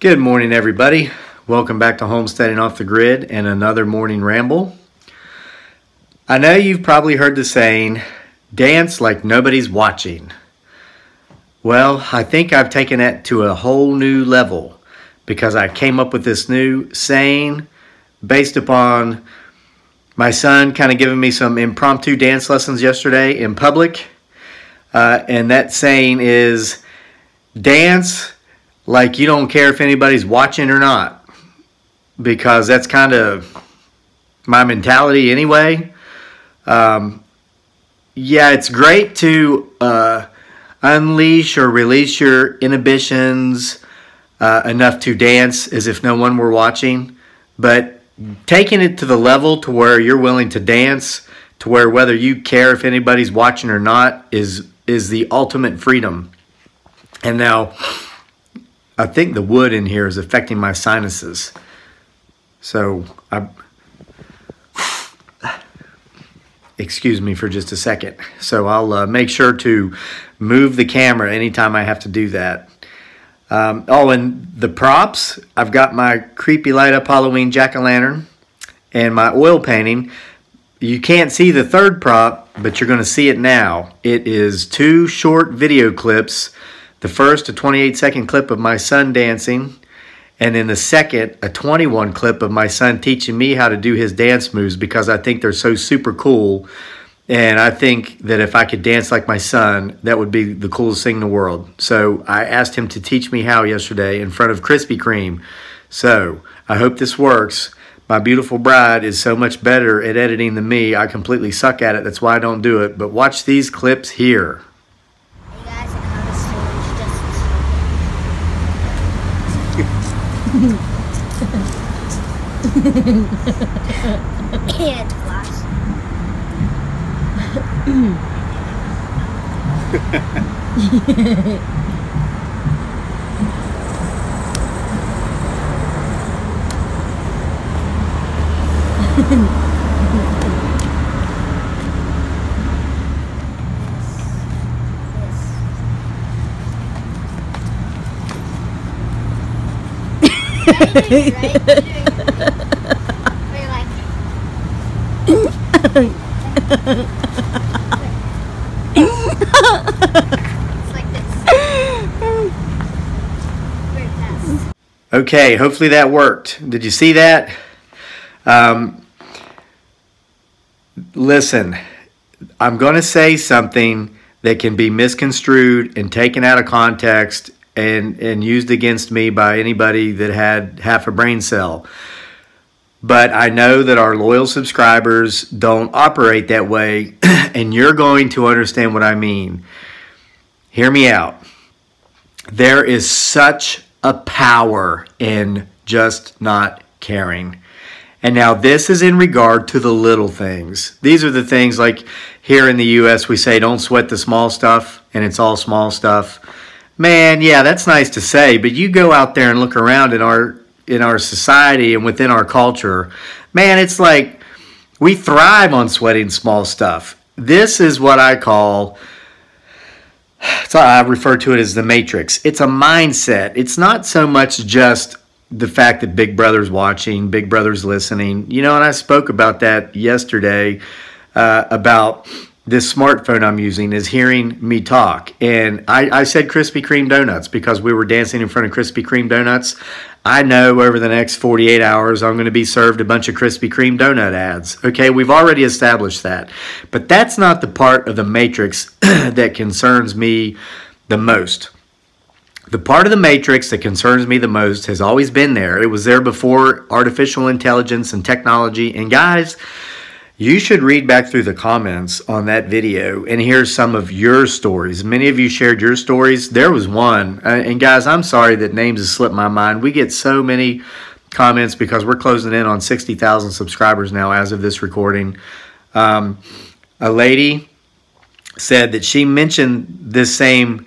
Good morning, everybody. Welcome back to Homesteading Off the Grid and another morning ramble. I know you've probably heard the saying, dance like nobody's watching. Well, I think I've taken that to a whole new level because I came up with this new saying based upon my son kind of giving me some impromptu dance lessons yesterday in public. And that saying is, dance like you don't care if anybody's watching or not, because that's kind of my mentality anyway. Yeah, it's great to unleash or release your inhibitions enough to dance as if no one were watching, but taking it to the level to where you're willing to dance to where whether you care if anybody's watching or not is the ultimate freedom. And now I think the wood in here is affecting my sinuses. So, excuse me for just a second. So I'll make sure to move the camera anytime I have to do that. Oh, and the props, I've got my creepy light up Halloween jack-o'-lantern and my oil painting. You can't see the third prop, but you're going to see it now. It is 2 short video clips. The first, a 28-second clip of my son dancing, and then the second, a 21 clip of my son teaching me how to do his dance moves, because I think they're so super cool, and I think that if I could dance like my son, that would be the coolest thing in the world. So I asked him to teach me how yesterday in front of Krispy Kreme. So I hope this works. My beautiful bride is so much better at editing than me. I completely suck at it. That's why I don't do it. But watch these clips here. And flash. Okay, hopefully that worked. Did you see that? Listen, I'm going to say something that can be misconstrued and taken out of context and used against me by anybody that had half a brain cell. But I know that our loyal subscribers don't operate that way, and you're going to understand what I mean. Hear me out. There is such a power in just not caring. And now this is in regard to the little things. These are the things like here in the U.S. we say don't sweat the small stuff, and it's all small stuff. Man, yeah, that's nice to say, but you go out there and look around in our society and within our culture, man, it's like we thrive on sweating small stuff. This is what I call, so I refer to it as the matrix. It's a mindset. It's not so much just the fact that Big Brother's watching, Big Brother's listening. You know, and I spoke about that yesterday about this smartphone I'm using is hearing me talk. And I said Krispy Kreme donuts because we were dancing in front of Krispy Kreme donuts. I know over the next 48 hours I'm going to be served a bunch of Krispy Kreme donut ads. Okay, we've already established that. But that's not the part of the matrix that concerns me the most. The part of the matrix that concerns me the most has always been there. It was there before artificial intelligence and technology. And guys, you should read back through the comments on that video and hear some of your stories. Many of you shared your stories. There was one, and guys, I'm sorry that names have slipped my mind. We get so many comments because we're closing in on 60,000 subscribers now as of this recording. A lady said that she mentioned this same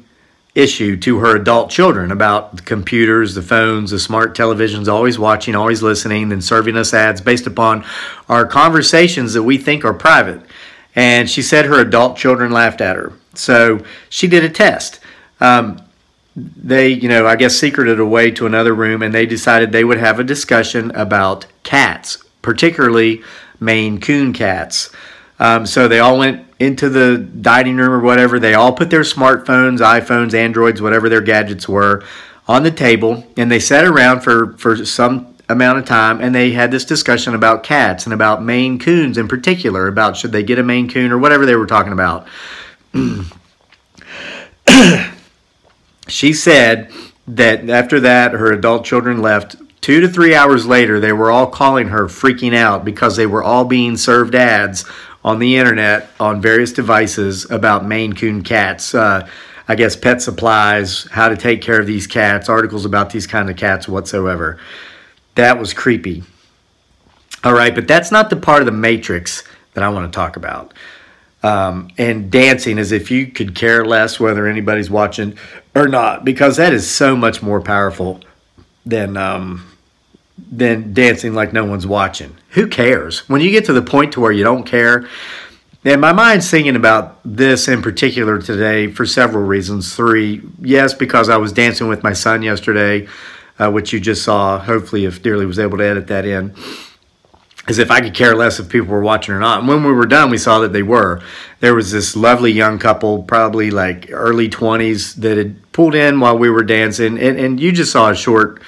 issue to her adult children about the computers, the phones, the smart televisions, always watching, always listening, and serving us ads based upon our conversations that we think are private. And she said her adult children laughed at her. So she did a test. they, I guess secreted away to another room, and they decided they would have a discussion about cats, particularly Maine Coon cats. So they all went into the dining room or whatever. They all put their smartphones, iPhones, Androids, whatever their gadgets were, on the table, and they sat around for some amount of time, and they had this discussion about cats and about Maine Coons in particular, about should they get a Maine Coon or whatever they were talking about. She said that after that, her adult children left. 2 to 3 hours later, they were all calling her, freaking out, because they were all being served ads on the internet on various devices about Maine Coon cats. I guess pet supplies, how to take care of these cats, articles about these kind of cats whatsoever. That was creepy. All right, but that's not the part of the Matrix that I want to talk about. And dancing, as if you could care less whether anybody's watching or not, because that is so much more powerful than dancing like no one's watching. Who cares? When you get to the point to where you don't care. And my mind's thinking about this in particular today for several reasons. 3, yes, because I was dancing with my son yesterday, which you just saw. Hopefully, if Dearly was able to edit that in. As if I could care less if people were watching or not. And when we were done, we saw that they were. There was this lovely young couple, probably like early 20s, that had pulled in while we were dancing. And you just saw a short,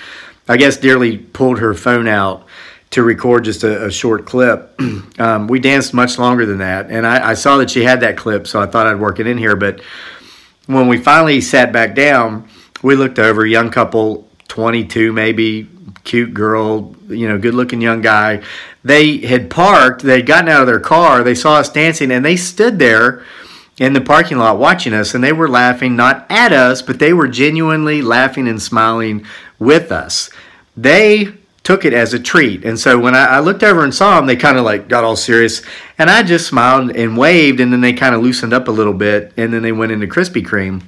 I guess Dearly pulled her phone out to record just a short clip. We danced much longer than that. And I saw that she had that clip, so I thought I'd work it in here. But when we finally sat back down, we looked over, young couple, 22 maybe, cute girl, good-looking young guy. They had parked, they'd gotten out of their car, they saw us dancing, and they stood there in the parking lot watching us, and they were laughing, not at us, but they were genuinely laughing and smiling with us. They took it as a treat, and so when I looked over and saw them, they kind of like got all serious, and I just smiled and waved, and then they kind of loosened up a little bit, and then they went into Krispy Kreme.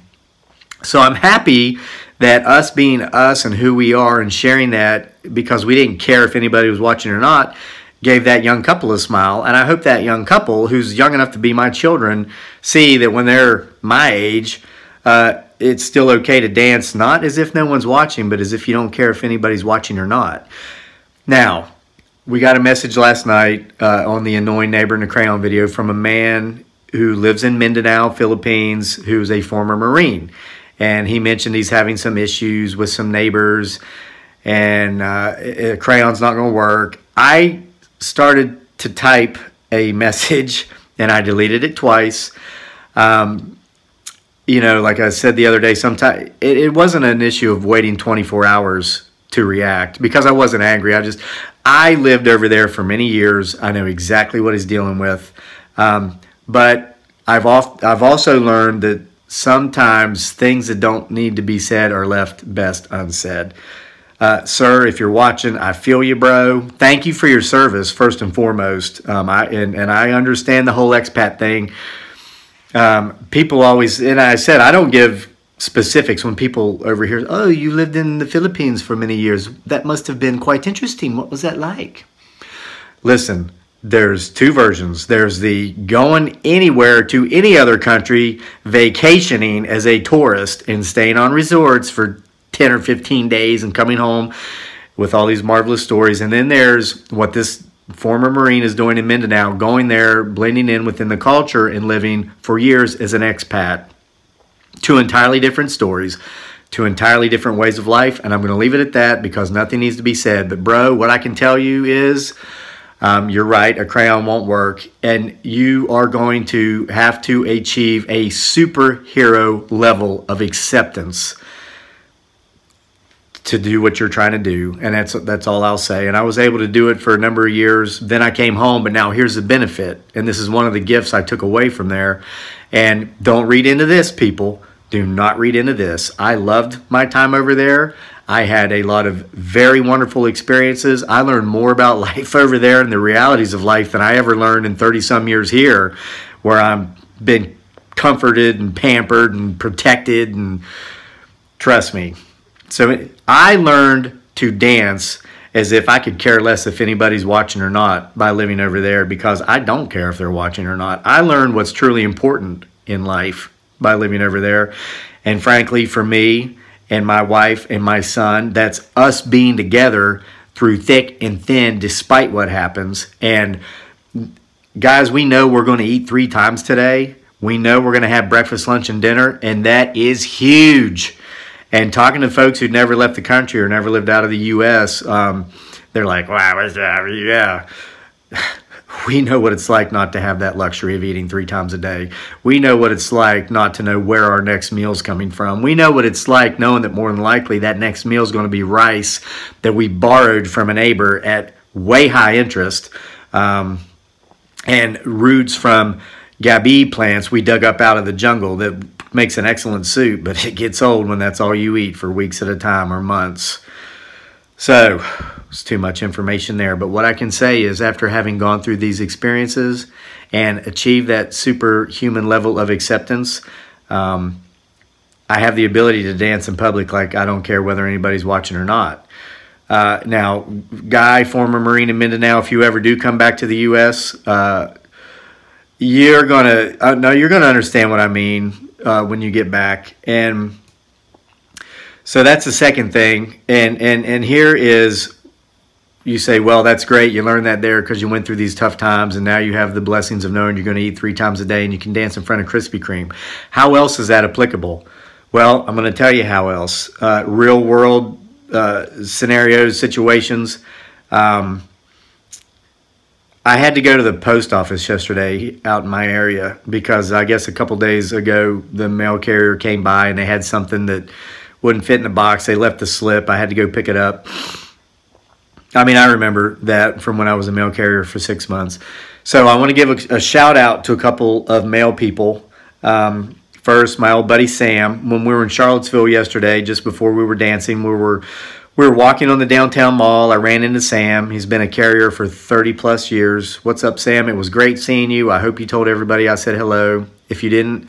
So I'm happy that us being us and who we are and sharing that, because we didn't care if anybody was watching or not, gave that young couple a smile. And I hope that young couple, who's young enough to be my children, see that when they're my age, it's still okay to dance, not as if no one's watching, but as if you don't care if anybody's watching or not. Now, we got a message last night on the Annoying Neighbor in the Crayon video from a man who lives in Mindanao, Philippines, who's a former Marine. And he mentioned he's having some issues with some neighbors, and a crayon's not going to work. I started to type a message, and I deleted it twice. Like I said the other day, sometimes it wasn't an issue of waiting 24 hours to react, because I wasn't angry. I lived over there for many years. I know exactly what he's dealing with. But I've also learned that sometimes things that don't need to be said are left best unsaid. Sir, if you're watching, I feel you, bro. Thank you for your service, first and foremost. I understand the whole expat thing. People always, and I said, I don't give specifics when people over here, oh, you lived in the Philippines for many years. That must have been quite interesting. What was that like? Listen, there's 2 versions. There's the going anywhere to any other country, vacationing as a tourist and staying on resorts for 10 or 15 days and coming home with all these marvelous stories. And then there's what this former Marine is doing in Mindanao, going there, blending in within the culture and living for years as an expat. 2 entirely different stories, 2 entirely different ways of life. And I'm going to leave it at that because nothing needs to be said. But bro, what I can tell you is, you're right, a crayon won't work, and you are going to have to achieve a superhero level of acceptance to do what you're trying to do, and that's all I'll say. And I was able to do it for a number of years. Then I came home, but now here's the benefit, and this is one of the gifts I took away from there. And don't read into this, people. Do not read into this. I loved my time over there. I had a lot of very wonderful experiences. I learned more about life over there and the realities of life than I ever learned in 30-some years here, where I've been comforted and pampered and protected, and trust me. So I learned to dance as if I could care less if anybody's watching or not by living over there, because I don't care if they're watching or not. I learned what's truly important in life by living over there. And frankly, for me, and my wife and my son. That's us being together through thick and thin despite what happens. And guys, we know we're going to eat 3 times today. We know we're going to have breakfast, lunch, and dinner, and that is huge. And talking to folks who never left the country or never lived out of the U.S., they're like, wow, what's that? Yeah. We know what it's like not to have that luxury of eating 3 times a day. We know what it's like not to know where our next meal's coming from. We know what it's like knowing that more than likely that next meal is going to be rice that we borrowed from a neighbor at way high interest, and roots from gabi plants we dug up out of the jungle that makes an excellent soup, but it gets old when that's all you eat for weeks at a time or months. So it's too much information there. But what I can say is, after having gone through these experiences and achieved that superhuman level of acceptance, I have the ability to dance in public like I don't care whether anybody's watching or not. Now, Guy, former Marine in Mindanao, if you ever do come back to the U.S., you're gonna understand what I mean when you get back. And so that's the second thing. And here is, you say, well, that's great. You learned that there because you went through these tough times, and now you have the blessings of knowing you're going to eat 3 times a day and you can dance in front of Krispy Kreme. How else is that applicable? Well, I'm going to tell you how else. Real world scenarios, situations. I had to go to the post office yesterday out in my area because I guess a couple days ago the mail carrier came by and they had something that wouldn't fit in the box. They left the slip. I had to go pick it up. I mean, I remember that from when I was a mail carrier for 6 months. So I want to give a shout out to a couple of mail people. First, my old buddy Sam. When we were in Charlottesville yesterday, just before we were dancing, we were walking on the downtown mall. I ran into Sam. He's been a carrier for 30 plus years. What's up, Sam? It was great seeing you. I hope you told everybody I said hello. If you didn't,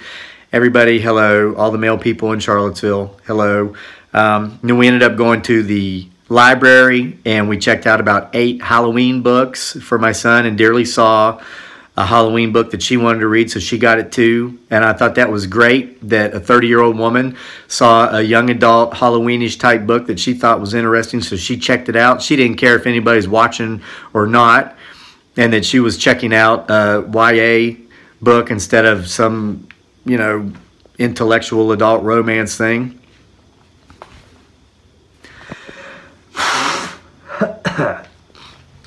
everybody, hello. All the mail people in Charlottesville, hello. Then we ended up going to the library and we checked out about 8 Halloween books for my son, and Dearly saw a Halloween book that she wanted to read, so she got it too. And I thought that was great that a 30-year-old woman saw a young adult Halloweenish type book that she thought was interesting, so she checked it out. She didn't care if anybody's watching or not, and that she was checking out a YA book instead of some, you know, intellectual adult romance thing.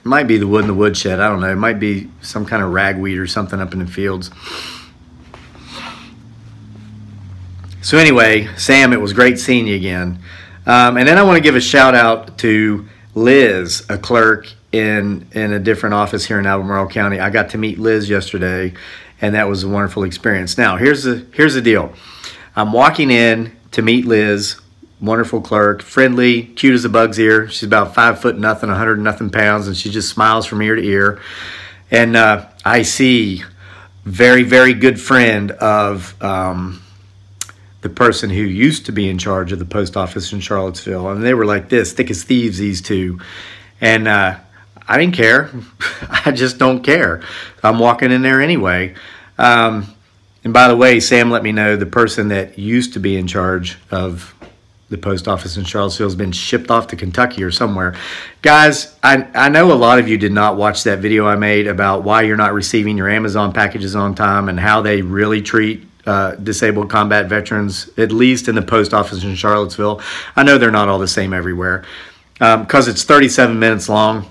It might be the wood in the woodshed. I don't know. It might be some kind of ragweed or something up in the fields. So anyway, Sam, it was great seeing you again. And then I want to give a shout out to Liz, a clerk in a different office here in Albemarle County. I got to meet Liz yesterday, and that was a wonderful experience. Now, here's the deal. I'm walking in to meet Liz. Wonderful clerk, friendly, cute as a bug's ear. She's about 5 foot nothing, 100 nothing pounds, and she just smiles from ear to ear. And I see very, very good friend of the person who used to be in charge of the post office in Charlottesville. And they were like this, thick as thieves, these two. And I didn't care. I just don't care. I'm walking in there anyway. And by the way, Sam let me know the person that used to be in charge of the post office in Charlottesville has been shipped off to Kentucky or somewhere. Guys, I know a lot of you did not watch that video I made about why you're not receiving your Amazon packages on time and how they really treat disabled combat veterans, at least in the post office in Charlottesville. I know they're not all the same everywhere. Because it's 37 minutes long,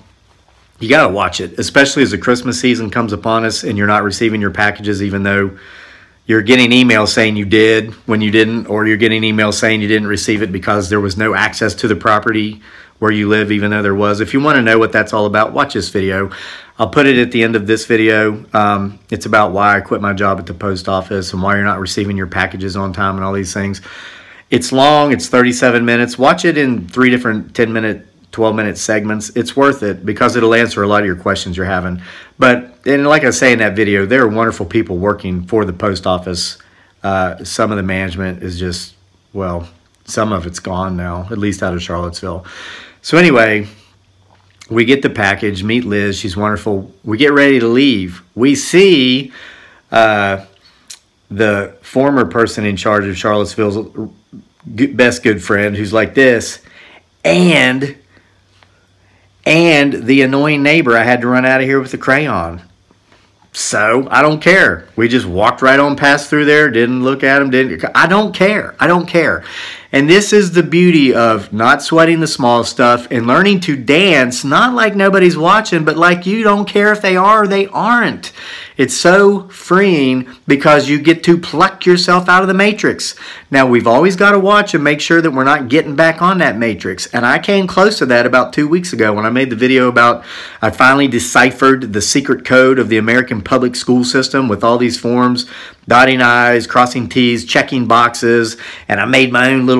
you got to watch it, especially as the Christmas season comes upon us and you're not receiving your packages, even though you're getting emails saying you did when you didn't, or you're getting emails saying you didn't receive it because there was no access to the property where you live, even though there was. If you want to know what that's all about, watch this video. I'll put it at the end of this video. It's about why I quit my job at the post office and why you're not receiving your packages on time and all these things. It's long. It's 37 minutes. Watch it in 3 different 10-minute, 12-minute segments. It's worth it because it'll answer a lot of your questions you're having. But, and like I say in that video, there are wonderful people working for the post office. Some of the management is just, well, some of it's gone now, at least out of Charlottesville. So anyway, we get the package, meet Liz. She's wonderful. We get ready to leave. We see the former person in charge of Charlottesville's best good friend who's like this, and the annoying neighbor I had to run out of here with a crayon. So I don't care. We just walked right on past through there, didn't look at him, I don't care. I don't care. And this is the beauty of not sweating the small stuff and learning to dance, not like nobody's watching, but like you don't care if they are or they aren't. It's so freeing because you get to pluck yourself out of the matrix. Now, we've always got to watch and make sure that we're not getting back on that matrix. And I came close to that about 2 weeks ago when I made the video about I finally deciphered the secret code of the American public school system with all these forms, dotting I's, crossing T's, checking boxes, and I made my own little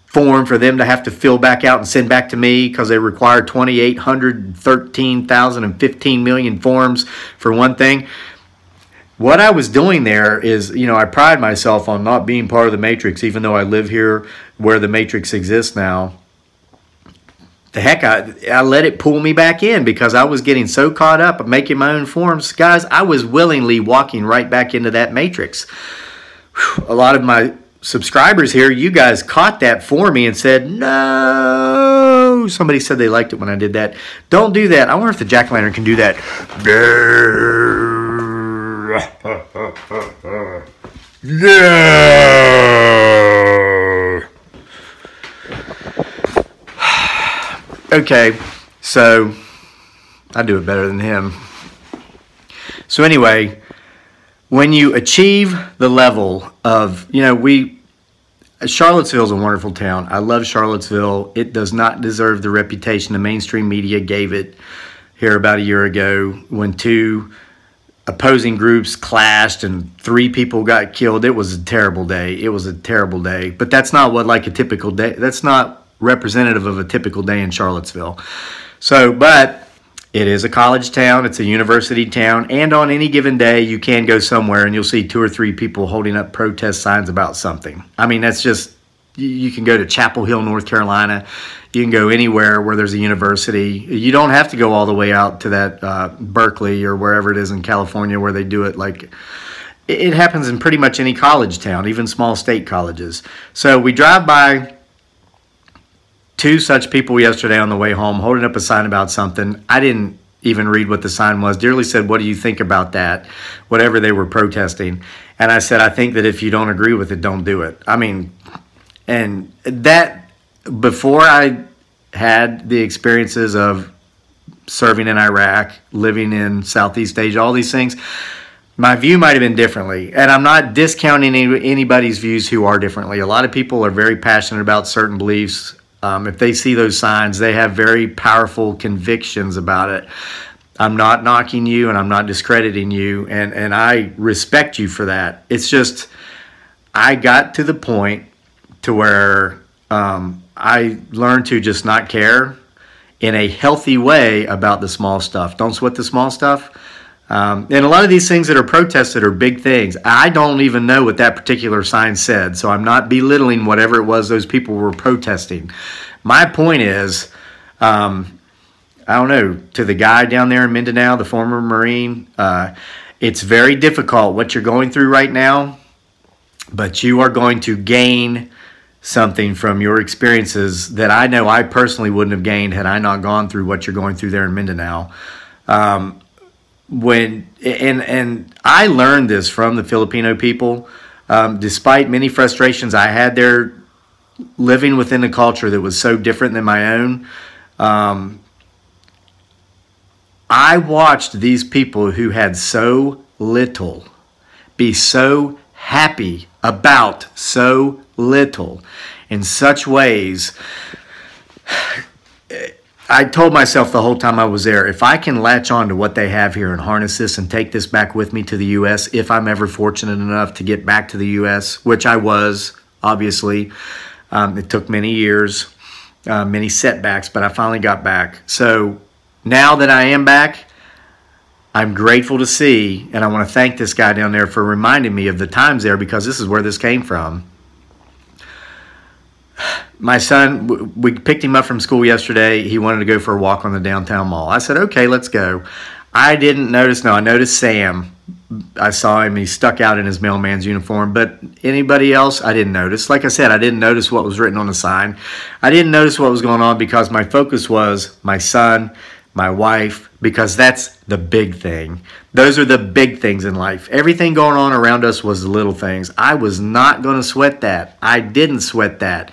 form for them to have to fill back out and send back to me because they require 2,813,000 and 15 million forms for one thing. What I was doing there is, you know, I pride myself on not being part of the matrix, even though I live here where the matrix exists now. The heck, I let it pull me back in because I was getting so caught up making my own forms. Guys, I was willingly walking right back into that matrix. Whew, a lot of my subscribers here, you guys caught that for me and said, no. Somebody said they liked it when I did that. Don't do that. I wonder if the jack-o'-lantern can do that. Okay, so I do it better than him. So anyway, when you achieve the level of, you know, Charlottesville is a wonderful town. I love Charlottesville. It does not deserve the reputation the mainstream media gave it here about a year ago when two opposing groups clashed and 3 people got killed. It was a terrible day. It was a terrible day. But that's not what like a typical day. That's not representative of a typical day in Charlottesville. So, but it is a college town. It's a university town. And on any given day, you can go somewhere and you'll see 2 or 3 people holding up protest signs about something. I mean, that's just, you can go to Chapel Hill, North Carolina. You can go anywhere where there's a university. You don't have to go all the way out to that Berkeley or wherever it is in California where they do it. Like, it happens in pretty much any college town, even small state colleges. So we drive by 2 such people yesterday on the way home holding up a sign about something. I didn't even read what the sign was. Dearly said, what do you think about that? Whatever they were protesting. And I said, I think that if you don't agree with it, don't do it. I mean, and that, before I had the experiences of serving in Iraq, living in Southeast Asia, all these things, my view might have been differently. And I'm not discounting anybody's views who are differently. A lot of people are very passionate about certain beliefs. If they see those signs, they have very powerful convictions about it. I'm not knocking you and I'm not discrediting you, and I respect you for that. It's just, I got to the point to where I learned to just not care in a healthy way about the small stuff. Don't sweat the small stuff. And a lot of these things that are protested are big things. I don't even know what that particular sign said, so I'm not belittling whatever it was those people were protesting. My point is, I don't know, to the guy down there in Mindanao, the former Marine, it's very difficult what you're going through right now, but you are going to gain something from your experiences that I know I personally wouldn't have gained had I not gone through what you're going through there in Mindanao. And I learned this from the Filipino people, despite many frustrations I had there living within a culture that was so different than my own. I watched these people who had so little be so happy about so little in such ways. I told myself the whole time I was there, if I can latch on to what they have here and harness this and take this back with me to the U.S., if I'm ever fortunate enough to get back to the U.S., which I was, obviously. It took many years, many setbacks, but I finally got back. So now that I am back, I'm grateful to see, and I want to thank this guy down there for reminding me of the times there, because this is where this came from. My son, we picked him up from school yesterday. He wanted to go for a walk on the downtown mall. I said, okay, let's go. I didn't notice, no, I noticed Sam I saw him. He stuck out in his mailman's uniform. But anybody else, I didn't notice. Like I said, I didn't notice what was written on the sign. I didn't notice what was going on because my focus was my son, my wife, because that's the big thing. Those are the big things in life. Everything going on around us was the little things. I was not going to sweat that. I didn't sweat that.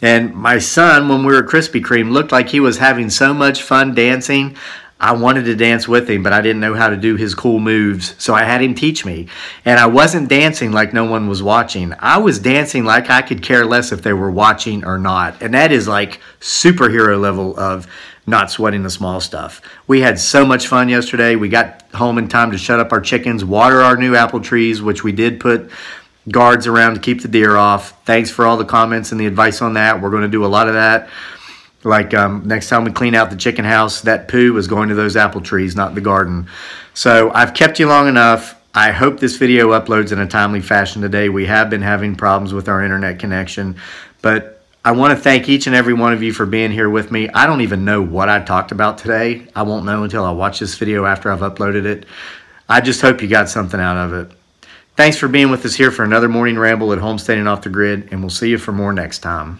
And my son, when we were at Krispy Kreme, looked like he was having so much fun dancing. I wanted to dance with him, but I didn't know how to do his cool moves, so I had him teach me. And I wasn't dancing like no one was watching. I was dancing like I could care less if they were watching or not. And that is like superhero level of not sweating the small stuff. We had so much fun yesterday. We got home in time to shut up our chickens, water our new apple trees, which we did put guards around to keep the deer off. Thanks for all the comments and the advice on that. We're going to do a lot of that. Like next time we clean out the chicken house, that poo is going to those apple trees, not the garden. So I've kept you long enough. I hope this video uploads in a timely fashion today. We have been having problems with our internet connection, but I want to thank each and every one of you for being here with me. I don't even know what I talked about today. I won't know until I watch this video after I've uploaded it. I just hope you got something out of it. Thanks for being with us here for another morning ramble at Homesteading Off the Grid, and we'll see you for more next time.